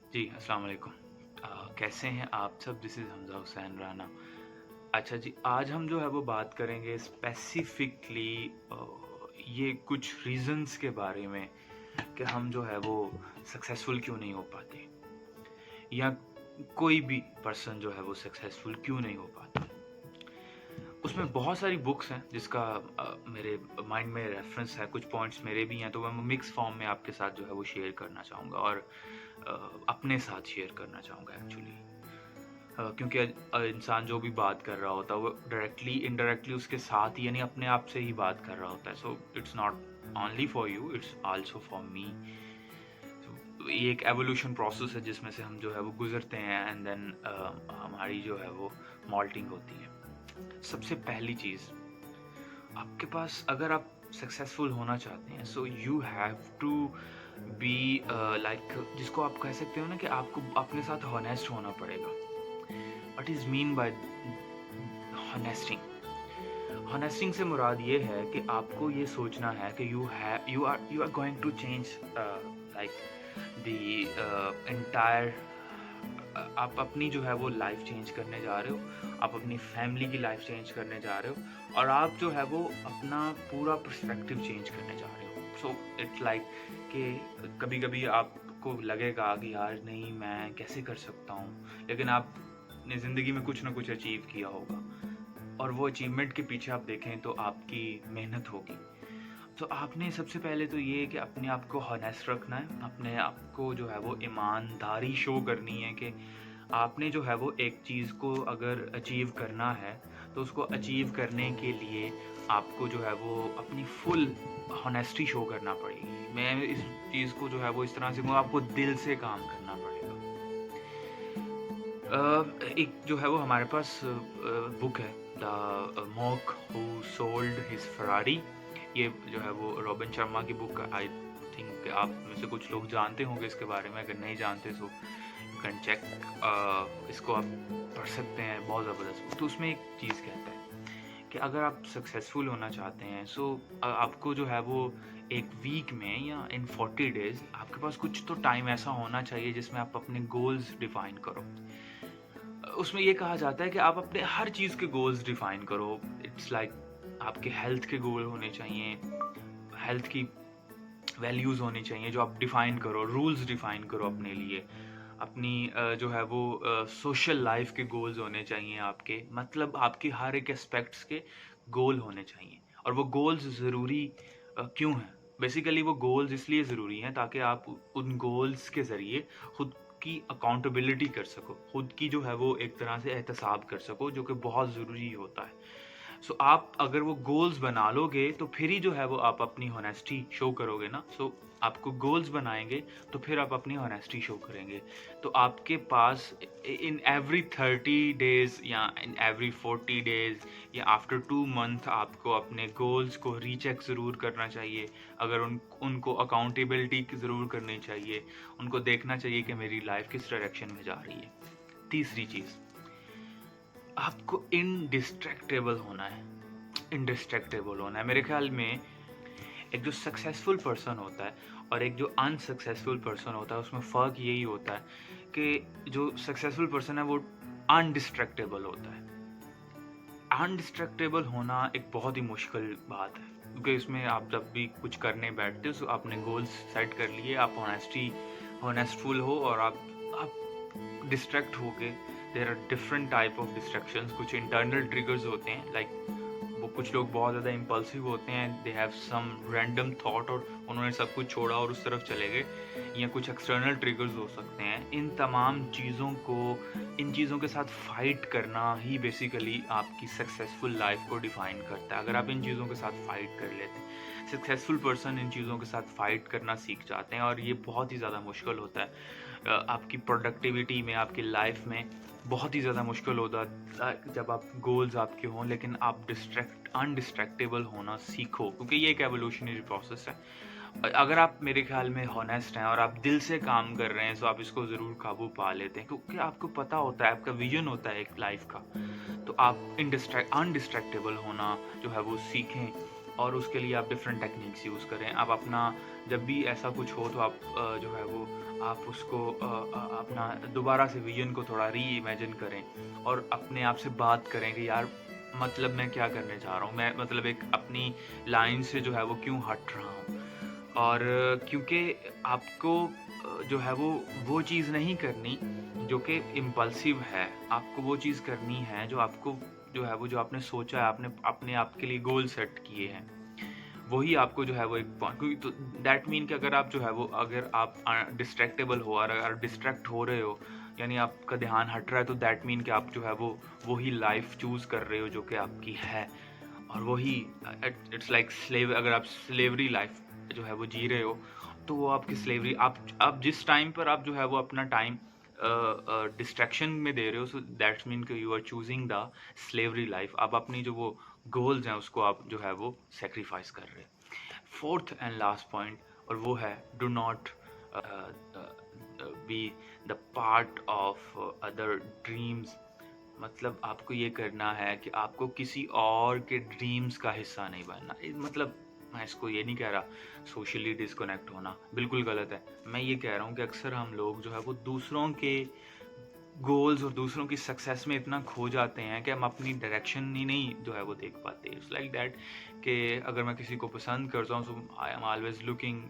जी, अस्सलाम वालेकुम। कैसे हैं आप सब? This is Hamza Hussain Rana. अच्छा जी, आज हम जो है वो बात करेंगे स्पेसिफ़िकली ये कुछ रीज़न्स के बारे में कि हम जो है वो सक्सेसफुल क्यों नहीं हो पाते या कोई भी पर्सन जो है वो सक्सेसफुल क्यों नहीं हो पाता। उसमें बहुत सारी बुक्स हैं जिसका मेरे माइंड में रेफ़रेंस है, कुछ पॉइंट्स मेरे भी हैं, तो मैं मिक्स फॉर्म में आपके साथ जो है वो शेयर करना चाहूँगा और अपने साथ शेयर करना चाहूँगा एक्चुअली। क्योंकि इंसान जो भी बात कर रहा होता है वो डायरेक्टली इनडायरेक्टली उसके साथ यानी अपने आप से ही बात कर रहा होता है, so it's not only for you, it's also for me. ये एक एवोल्यूशन प्रोसेस है जिसमें से हम जो है वो गुजरते हैं एंड देन हमारी जो है वो मॉल्टिंग होती है। सबसे पहली चीज़, आपके पास अगर आप सक्सेसफुल होना चाहते हैं so you have to be like, जिसको आप कह सकते हो ना कि आपको अपने साथ हॉनेस्ट होना पड़ेगा। What is mean by honesting? Honesting से मुराद ये है कि आपको ये सोचना है कि you are going to change like the entire. आप अपनी जो है वो लाइफ चेंज करने जा रहे हो, आप अपनी फैमिली की लाइफ चेंज करने जा रहे हो और आप जो है वो अपना पूरा पर्सपेक्टिव चेंज करने जा रहे हो। सो इट्स लाइक कि कभी कभी आपको लगेगा कि यार नहीं, मैं कैसे कर सकता हूँ, लेकिन आपने ज़िंदगी में कुछ ना कुछ अचीव किया होगा और वो अचीवमेंट के पीछे आप देखें तो आपकी मेहनत होगी। तो आपने सबसे पहले तो ये है कि अपने आप को हॉनेस्ट रखना है, अपने आप को जो है वो ईमानदारी शो करनी है कि आपने जो है वो एक चीज़ को अगर अचीव करना है तो उसको अचीव करने के लिए आपको जो है वो अपनी फुल हॉनेस्टी शो करना पड़ेगी। मैं इस चीज़ को जो है वो इस तरह से कहूँ, आपको दिल से काम करना पड़ेगा। एक जो है वो हमारे पास बुक है, the monk who sold his Ferrari. ये जो है वो रॉबिन शर्मा की बुक है। आई थिंक आप में से कुछ लोग जानते होंगे इसके बारे में, अगर नहीं जानते तो यू कैन चेक। इसको आप पढ़ सकते हैं, बहुत ज़बरदस्त बुक। तो उसमें एक चीज़ कहता है कि अगर आप सक्सेसफुल होना चाहते हैं सो आपको जो है वो एक वीक में या इन 40 डेज़ आपके पास कुछ तो टाइम ऐसा होना चाहिए जिसमें आप अपने गोल्स डिफाइन करो। उसमें ये कहा जाता है कि आप अपने हर चीज़ के गोल्स डिफाइन करो। इट्स लाइक आपके हेल्थ के गोल होने चाहिए, हेल्थ की वैल्यूज़ होनी चाहिए जो आप डिफाइन करो, रूल्स डिफाइन करो अपने लिए। अपनी जो है वो सोशल लाइफ के गोल्स होने चाहिए आपके, मतलब आपकी हर एक एस्पेक्ट्स के गोल होने चाहिए। और वो गोल्स ज़रूरी क्यों हैं? बेसिकली वो गोल्स इसलिए ज़रूरी हैं ताकि आप उन गोल्स के ज़रिए खुद की अकाउंटेबिलिटी कर सको, खुद की जो है वो एक तरह से एहतसाब कर सको, जो कि बहुत ज़रूरी होता है। सो आप अगर वो गोल्स बना लोगे तो फिर ही जो है वो आप अपनी होनेस्टी शो करोगे ना। सो आपको गोल्स बनाएंगे तो फिर आप अपनी होनेस्टी शो करेंगे। तो आपके पास इन एवरी 30 डेज या इन एवरी 40 डेज या आफ्टर 2 मंथ आपको अपने गोल्स को रीचेक ज़रूर करना चाहिए। अगर उनको अकाउंटेबिलिटी ज़रूर करनी चाहिए, उनको देखना चाहिए कि मेरी लाइफ किस डायरेक्शन में जा रही है। तीसरी चीज़, आपको इनडिस्ट्रैक्टेबल होना है। इनडिस्ट्रैक्टेबल होना है, मेरे ख्याल में एक जो सक्सेसफुल पर्सन होता है और एक जो अनसक्सेसफुल पर्सन होता है उसमें फ़र्क यही होता है कि जो सक्सेसफुल पर्सन है वो अनडिस्ट्रैक्टेबल होता है। अनडिस्ट्रैक्टेबल होना एक बहुत ही मुश्किल बात है, क्योंकि इसमें आप जब भी कुछ करने बैठते हो तो आपने गोल्स सेट कर लिए, आप होनेस्टफुल हो और आप डिस्ट्रैक्ट होके, there are different type of distractions. कुछ इंटरनल ट्रिगर्स होते हैं, लाइक वो कुछ लोग बहुत ज़्यादा इम्पल्सिव होते हैं, they have some random thought और उन्होंने सब कुछ छोड़ा और उस तरफ चले गए, या कुछ एक्सटर्नल ट्रिगर्स हो सकते हैं। इन चीज़ों के साथ फाइट करना ही बेसिकली आपकी सक्सेसफुल लाइफ को डिफाइन करता है। अगर आप इन चीज़ों के साथ फाइट कर लेते हैं, सक्सेसफुल पर्सन इन चीज़ों के साथ फाइट करना सीख जाते हैं और ये बहुत ही ज़्यादा मुश्किल होता है। आपकी प्रोडक्टिविटी में, आपकी लाइफ में बहुत ही ज़्यादा मुश्किल होता है जब आप गोल्स आपके हों, लेकिन आप अनडिस्ट्रैक्टेबल होना सीखो, क्योंकि ये एक एवोल्यूशनरी प्रोसेस है। अगर आप मेरे ख्याल में हॉनेस्ट हैं और आप दिल से काम कर रहे हैं तो आप इसको ज़रूर काबू पा लेते हैं, क्योंकि आपको पता होता है, आपका विजन होता है एक लाइफ का। तो आप अनडिस्ट्रैक्टेबल होना जो है वो सीखें। और उसके लिए आप डिफरेंट टेक्निक्स यूज़ करें। आप अपना जब भी ऐसा कुछ हो तो आप जो है वो आप उसको अपना दोबारा से विज़न को थोड़ा री-इमेजिन करें और अपने आप से बात करें कि यार मतलब मैं क्या करने चाह रहा हूँ? मैं मतलब एक अपनी लाइन से जो है वो क्यों हट रहा हूँ? और क्योंकि आपको जो है वो चीज़ नहीं करनी जो कि इम्पल्सिव है। आपको वो चीज़ करनी है जो आपको जो है वो जो आपने सोचा है, आपने अपने आप के लिए गोल सेट किए हैं। वही आपको जो है वो एक पॉइंट क्योंकि तो दैट मीन कि अगर आप जो है वो अगर आप डिस्ट्रैक्टेबल हो और अगर डिस्ट्रैक्ट हो रहे हो, यानी आपका ध्यान हट रहा है, तो दैट मीन कि आप जो है वो वही लाइफ़ चूज़ कर रहे हो जो कि आपकी है। और वही इट्स लाइक स्लेव अगर आप स्लेवरी लाइफ जो है वो जी रहे हो तो वो आपकी स्लेवरी आप जिस टाइम पर आप जो है वो अपना टाइम डिस्ट्रैक्शन में दे रहे हो सो दैट्स मीन कि you are choosing the slavery life. आप अपनी जो वो गोल्स हैं उसको आप जो है वो सेक्रीफाइस कर रहे हैं। फोर्थ एंड लास्ट पॉइंट और वो है do not be the part of other dreams. मतलब आपको ये करना है कि आपको किसी और के ड्रीम्स का हिस्सा नहीं बनना। मतलब मैं इसको ये नहीं कह रहा सोशली डिस्कनेक्ट होना, बिल्कुल गलत है। मैं ये कह रहा हूँ कि अक्सर हम लोग जो है वो दूसरों के गोल्स और दूसरों की सक्सेस में इतना खो जाते हैं कि हम अपनी डायरेक्शन ही नहीं जो है वो देख पाते। इट्स लाइक दैट कि अगर मैं किसी को पसंद करता हूँ तो आई एम ऑलवेज लुकिंग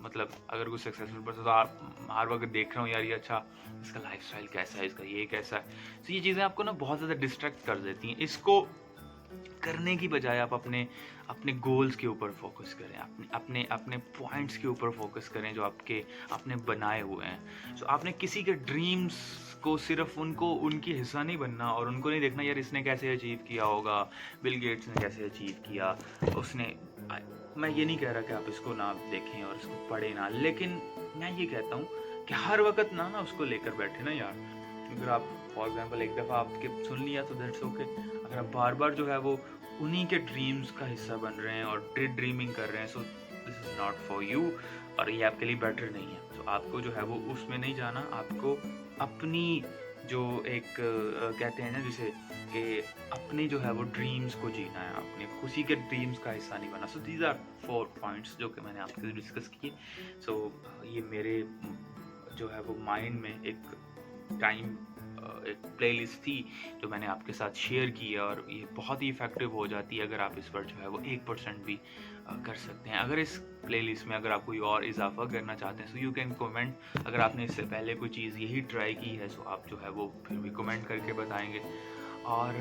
मतलब अगर कोई सक्सेसफुल पर्सन तो हर वक्त देख रहा हूँ यार ये अच्छा इसका लाइफस्टाइल कैसा है, इसका ये कैसा है। तो ये चीज़ें आपको ना बहुत ज़्यादा डिस्ट्रैक्ट कर देती हैं। इसको करने की बजाय आप अपने अपने गोल्स के ऊपर फोकस करें, अपने अपने अपने पॉइंट्स के ऊपर फोकस करें जो आपके आपने बनाए हुए हैं। सो आपने किसी के ड्रीम्स को सिर्फ उनको उनकी हिस्सा नहीं बनना और उनको नहीं देखना यार इसने कैसे अचीव किया होगा, बिल गेट्स ने कैसे अचीव किया उसने। मैं ये नहीं कह रहा कि आप इसको ना देखें और इसको पढ़ें ना, लेकिन मैं ये कहता हूँ कि हर वक्त ना ना उसको लेकर बैठे ना यार। अगर आप फॉर एग्जांपल एक दफ़ा आपके सुन लिया तो दैट्स ओके। अगर आप बार बार जो है वो उन्हीं के ड्रीम्स का हिस्सा बन रहे हैं और ड्रीमिंग कर रहे हैं so this is not for you और ये आपके लिए बेटर नहीं है। तो आपको जो है वो उसमें नहीं जाना। आपको अपनी जो एक कहते हैं ना जिसे कि अपने जो है वो ड्रीम्स को जीना है, अपने खुशी के ड्रीम्स का हिस्सा नहीं बना। सो दीज आर 4 पॉइंट्स जो कि मैंने आपके डिस्कस किए। सो ये मेरे जो है वो माइंड में एक टाइम एक प्लेलिस्ट थी जो मैंने आपके साथ शेयर की है और ये बहुत ही इफ़ेक्टिव हो जाती है अगर आप इस पर जो है वो 1% भी कर सकते हैं। अगर इस प्लेलिस्ट में अगर आप कोई और इजाफा करना चाहते हैं सो यू कैन कमेंट। अगर आपने इससे पहले कोई चीज़ यही ट्राई की है सो आप जो है वो फिर भी कमेंट करके बताएंगे। और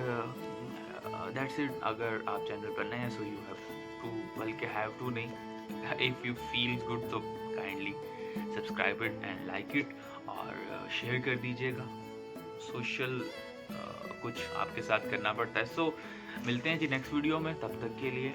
दैट्स इट। अगर आप चैनल पर नए हैं सो यू हैव टू, बल्कि हैव टू नहीं, इफ़ यू फील गुड तो kindly subscribe it and like it और शेयर कर दीजिएगा। सोशल कुछ आपके साथ करना पड़ता है। सो मिलते हैं जी नेक्स्ट वीडियो में, तब तक के लिए